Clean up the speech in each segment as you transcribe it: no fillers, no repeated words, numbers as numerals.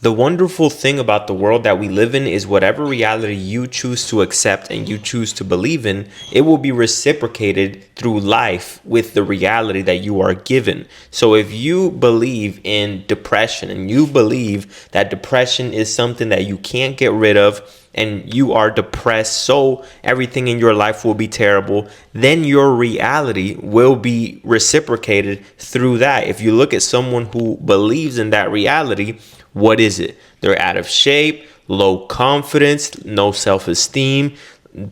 The wonderful thing about the world that we live in is whatever reality you choose to accept and you choose to believe in, it will be reciprocated through life with the reality that you are given. So if you believe in depression and you believe that depression is something that you can't get rid of, and you are depressed, so everything in your life will be terrible, then your reality will be reciprocated through that. If you look at someone who believes in that reality, what is it? They're out of shape, low confidence, no self-esteem,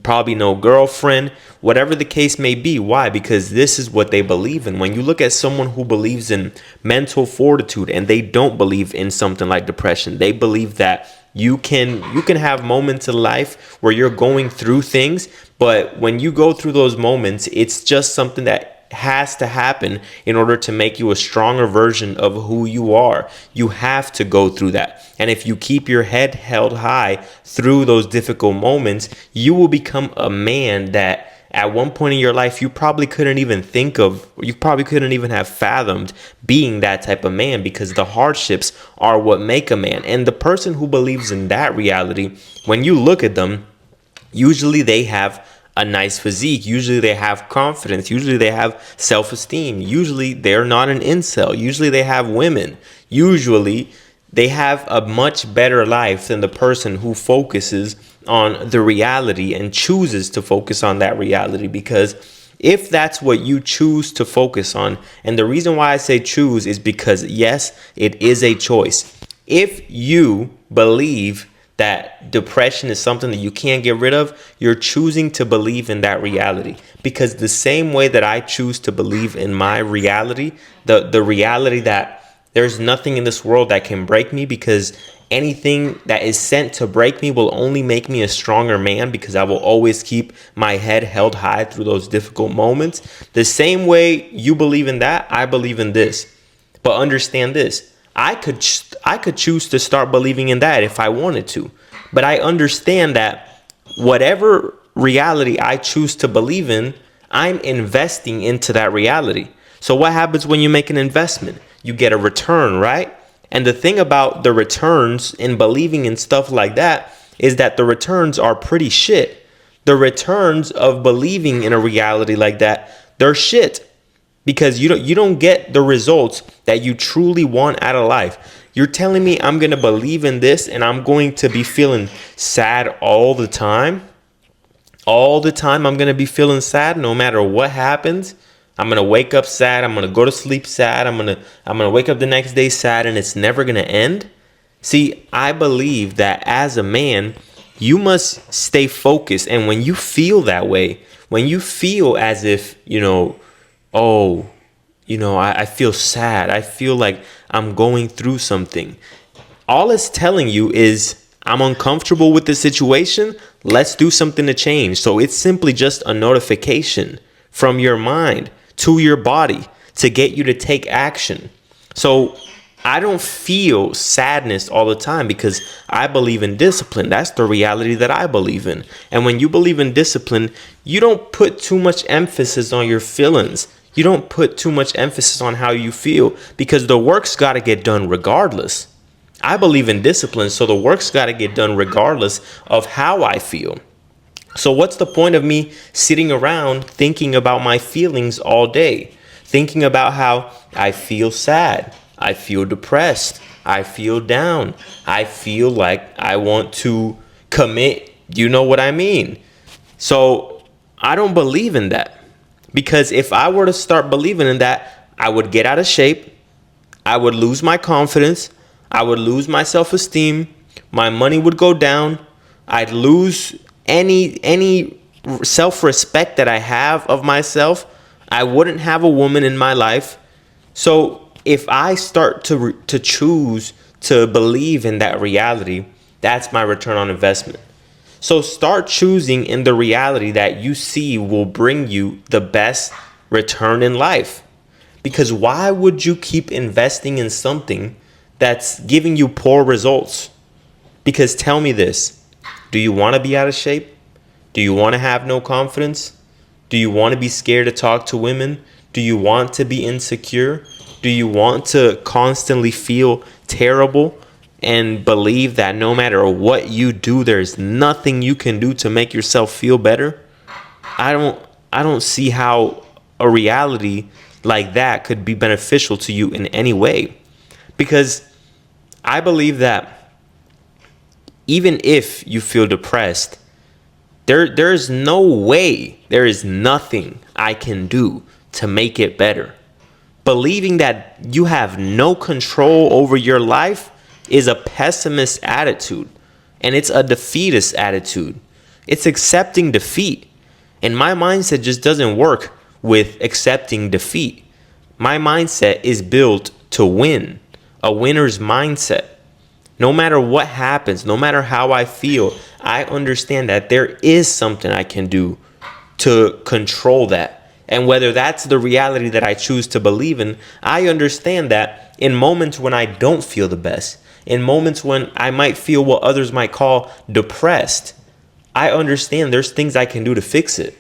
probably no girlfriend, whatever the case may be. Why? Because this is what they believe in. When you look at someone who believes in mental fortitude and they don't believe in something like depression, they believe that you can have moments in life where you're going through things, but when you go through those moments, it's just something that has to happen in order to make you a stronger version of who you are. You have to go through that. And if you keep your head held high through those difficult moments, you will become a man that at one point in your life, you probably couldn't even think of, you probably couldn't even have fathomed being that type of man, because the hardships are what make a man. And the person who believes in that reality, when you look at them, usually they have a nice physique. Usually they have confidence. Usually they have self-esteem. Usually they're not an incel. Usually they have women. Usually they have a much better life than the person who focuses on the reality and chooses to focus on that reality. Because if that's what you choose to focus on, and the reason why I say choose is because, yes, it is a choice. If you believe that depression is something that you can't get rid of, you're choosing to believe in that reality. Because the same way that I choose to believe in my reality, the reality that there's nothing in this world that can break me, because anything that is sent to break me will only make me a stronger man, because I will always keep my head held high through those difficult moments. The same way you believe in that, I believe in this. But understand this. I could choose to start believing in that if I wanted to. But I understand that whatever reality I choose to believe in, I'm investing into that reality. So what happens when you make an investment? You get a return, right? And the thing about the returns in believing in stuff like that is that the returns are pretty shit. The returns of believing in a reality like that, they're shit. Because you don't get the results that you truly want out of life. You're telling me I'm going to believe in this and I'm going to be feeling sad all the time? All the time I'm going to be feeling sad no matter what happens? I'm going to wake up sad, I'm going to go to sleep sad, I'm going to wake up the next day sad, and it's never going to end? See, I believe that as a man, you must stay focused. And when you feel that way, when you feel as if, I feel sad, I feel like I'm going through something, all it's telling you is, I'm uncomfortable with the situation, let's do something to change. So it's simply just a notification from your mind to your body to get you to take action. So I don't feel sadness all the time because I believe in discipline. That's the reality that I believe in. And when you believe in discipline, you don't put too much emphasis on your feelings. You don't put too much emphasis on how you feel, because the work's got to get done regardless. I believe in discipline, so the work's got to get done regardless of how I feel. So what's the point of me sitting around thinking about my feelings all day? Thinking about how I feel sad, I feel depressed, I feel down, I feel like I want to commit, you know what I mean? So I don't believe in that. Because if I were to start believing in that, I would get out of shape, I would lose my confidence, I would lose my self-esteem, my money would go down, I'd lose any self-respect that I have of myself. I wouldn't have a woman in my life. So if I start to choose to believe in that reality, that's my return on investment. So start choosing in the reality that you see will bring you the best return in life. Because why would you keep investing in something that's giving you poor results? Because tell me this. Do you want to be out of shape? Do you want to have no confidence? Do you want to be scared to talk to women? Do you want to be insecure? Do you want to constantly feel terrible? and believe that no matter what you do, there's nothing you can do to make yourself feel better, I don't see how a reality like that could be beneficial to you in any way. Because I believe that even if you feel depressed, there's no way, there is nothing I can do to make it better. Believing that you have no control over your life is a pessimist attitude, and it's a defeatist attitude. It's accepting defeat. And my mindset just doesn't work with accepting defeat. My mindset is built to win, a winner's mindset. No matter what happens, no matter how I feel, I understand that there is something I can do to control that. And whether that's the reality that I choose to believe in, I understand that in moments when I don't feel the best, in moments when I might feel what others might call depressed, I understand there's things I can do to fix it.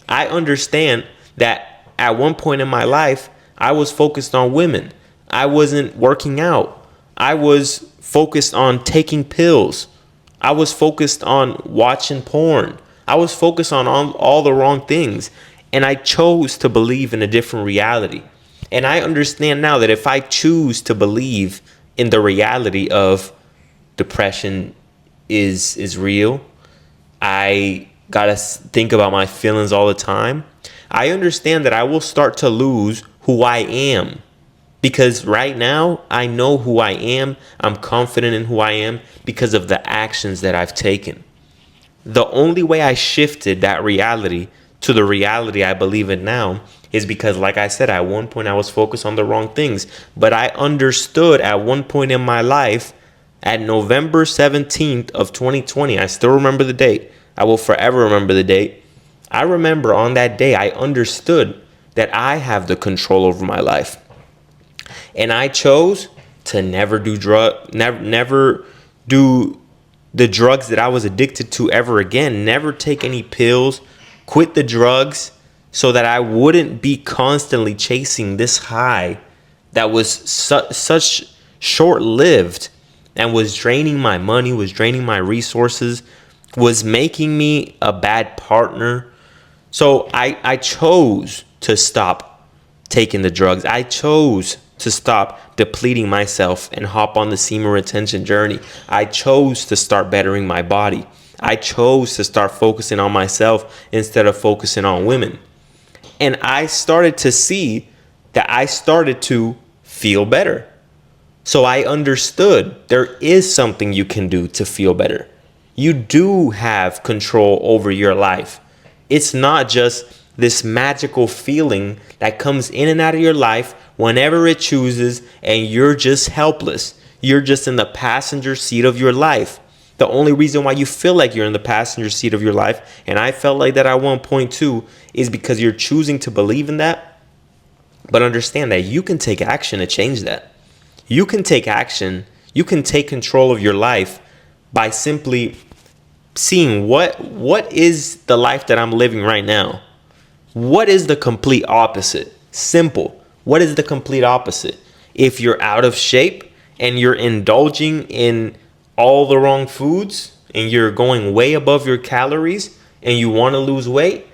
I understand that at one point in my life, I was focused on women. I wasn't working out. I was focused on taking pills. I was focused on watching porn. I was focused on all the wrong things. And I chose to believe in a different reality. And I understand now that if I choose to believe in the reality of depression is real, I gotta think about my feelings all the time, I understand that I will start to lose who I am. Because right now, I know who I am. I'm confident in who I am because of the actions that I've taken. The only way I shifted that reality to the reality I believe in now is because, like I said, at one point I was focused on the wrong things. But I understood at one point in my life, at November 17th of 2020, I still remember the date. I will forever remember the date. I remember on that day, I understood that I have the control over my life. And I chose to never do the drugs that I was addicted to ever again. Never take any pills, quit the drugs so that I wouldn't be constantly chasing this high that was such short-lived and was draining my money, was draining my resources, was making me a bad partner. So I chose to stop taking the drugs. I chose to stop depleting myself and hop on the semen retention journey. I chose to start bettering my body. I chose to start focusing on myself instead of focusing on women. And I started to see that I started to feel better. So I understood there is something you can do to feel better. You do have control over your life. It's not just this magical feeling that comes in and out of your life whenever it chooses, and you're just helpless. You're just in the passenger seat of your life. The only reason why you feel like you're in the passenger seat of your life, and I felt like that at one point too, is because you're choosing to believe in that. But understand that you can take action to change that. You can take action. You can take control of your life by simply seeing what is the life that I'm living right now. What is the complete opposite? Simple. What is the complete opposite? If you're out of shape and you're indulging in all the wrong foods and you're going way above your calories and you want to lose weight,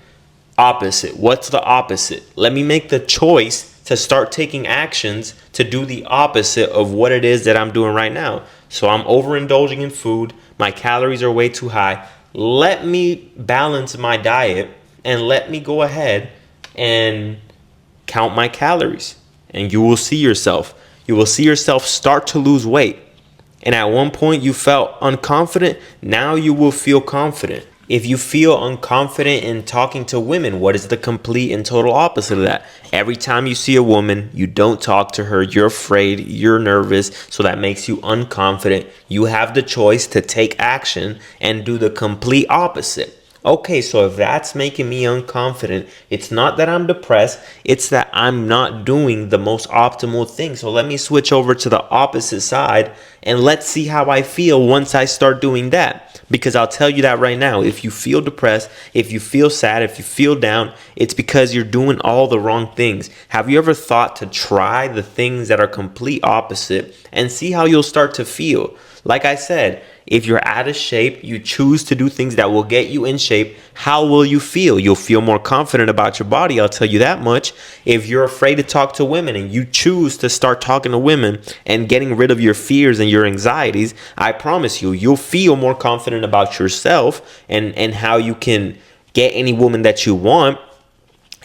opposite. What's the opposite? Let me make the choice to start taking actions to do the opposite of what it is that I'm doing right now. So I'm overindulging in food. My calories are way too high. Let me balance my diet and let me go ahead and count my calories. And you will see yourself. You will see yourself start to lose weight. And at one point you felt unconfident. Now you will feel confident. If you feel unconfident in talking to women, what is the complete and total opposite of that? Every time you see a woman, you don't talk to her. You're afraid. You're nervous. So that makes you unconfident. You have the choice to take action and do the complete opposite. Okay, so if that's making me unconfident, it's not that I'm depressed, it's that I'm not doing the most optimal thing. So let me switch over to the opposite side and let's see how I feel once I start doing that. Because I'll tell you that right now, if you feel depressed, if you feel sad, if you feel down, it's because you're doing all the wrong things. Have you ever thought to try the things that are complete opposite and see how you'll start to feel? Like I said, if you're out of shape, you choose to do things that will get you in shape. How will you feel? You'll feel more confident about your body. I'll tell you that much. If you're afraid to talk to women and you choose to start talking to women and getting rid of your fears and your anxieties, I promise you, you'll feel more confident about yourself and how you can get any woman that you want.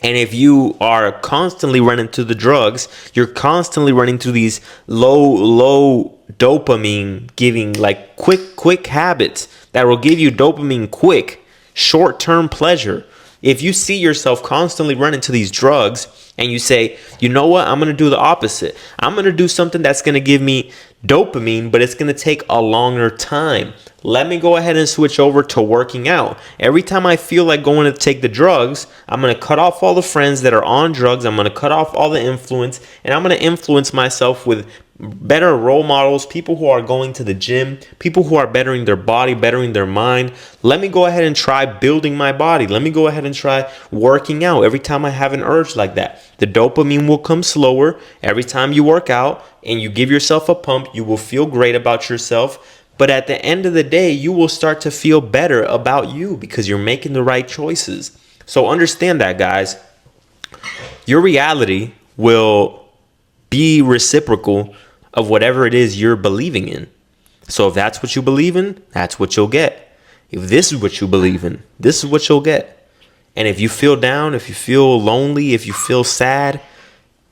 And if you are constantly running to the drugs, you're constantly running to these low dopamine giving, like quick habits that will give you dopamine quick, short-term pleasure. If you see yourself constantly running to these drugs and you say, you know what, I'm going to do the opposite. I'm going to do something that's going to give me dopamine, but it's going to take a longer time. Let me go ahead and switch over to working out. Every time I feel like going to take the drugs, I'm going to cut off all the friends that are on drugs. I'm going to cut off all the influence, and I'm going to influence myself with better role models, people who are going to the gym, people who are bettering their body, bettering their mind. Let me go ahead and try building my body. Let me go ahead and try working out every time I have an urge like that. The dopamine will come slower. Every time you work out and you give yourself a pump, you will feel great about yourself. But at the end of the day, you will start to feel better about you because you're making the right choices. So understand that, guys. Your reality will be reciprocal of whatever it is you're believing in. So if that's what you believe in, that's what you'll get. If this is what you believe in, this is what you'll get. And if you feel down, if you feel lonely, if you feel sad,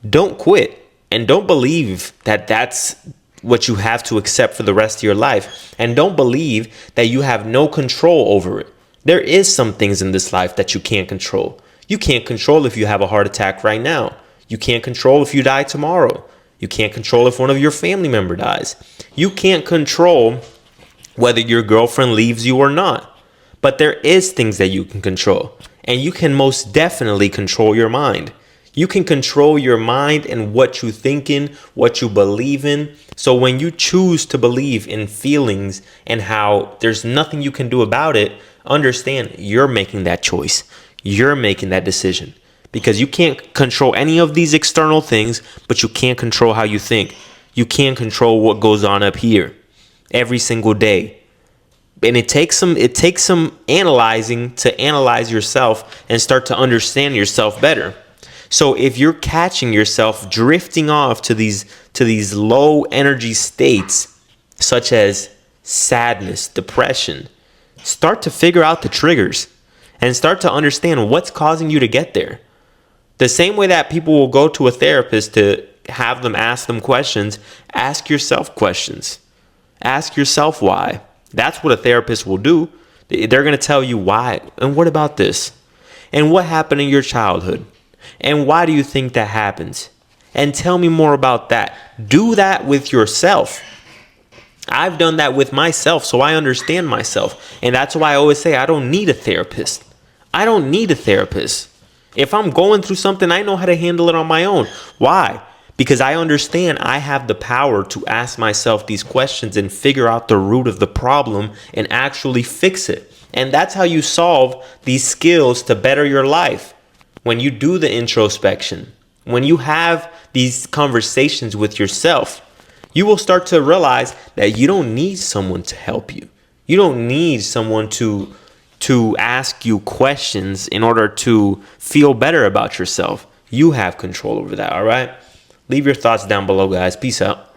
don't quit. And don't believe that that's what you have to accept for the rest of your life. And don't believe that you have no control over it. There is some things in this life that you can't control. You can't control if you have a heart attack right now. You can't control if you die tomorrow. You can't control if one of your family member dies. You can't control whether your girlfriend leaves you or not. But there is things that you can control. And you can most definitely control your mind. You can control your mind and what you think in, what you believe in. So when you choose to believe in feelings and how there's nothing you can do about it, understand you're making that choice. You're making that decision. Because you can't control any of these external things, but you can't control how you think. You can't control what goes on up here every single day. And it takes some analyzing to analyze yourself and start to understand yourself better. So if you're catching yourself drifting off to these low energy states, such as sadness, depression, start to figure out the triggers and start to understand what's causing you to get there. The same way that people will go to a therapist to have them ask them questions, ask yourself questions. Ask yourself why. That's what a therapist will do. They're going to tell you why. And what about this? And what happened in your childhood? And why do you think that happens? And tell me more about that. Do that with yourself. I've done that with myself, so I understand myself. And that's why I always say I don't need a therapist. I don't need a therapist. If I'm going through something, I know how to handle it on my own. Why? Because I understand I have the power to ask myself these questions and figure out the root of the problem and actually fix it. And that's how you solve these skills to better your life. When you do the introspection, when you have these conversations with yourself, you will start to realize that you don't need someone to help you. You don't need someone to ask you questions in order to feel better about yourself. You have control over that, all right? Leave your thoughts down below, guys. Peace out.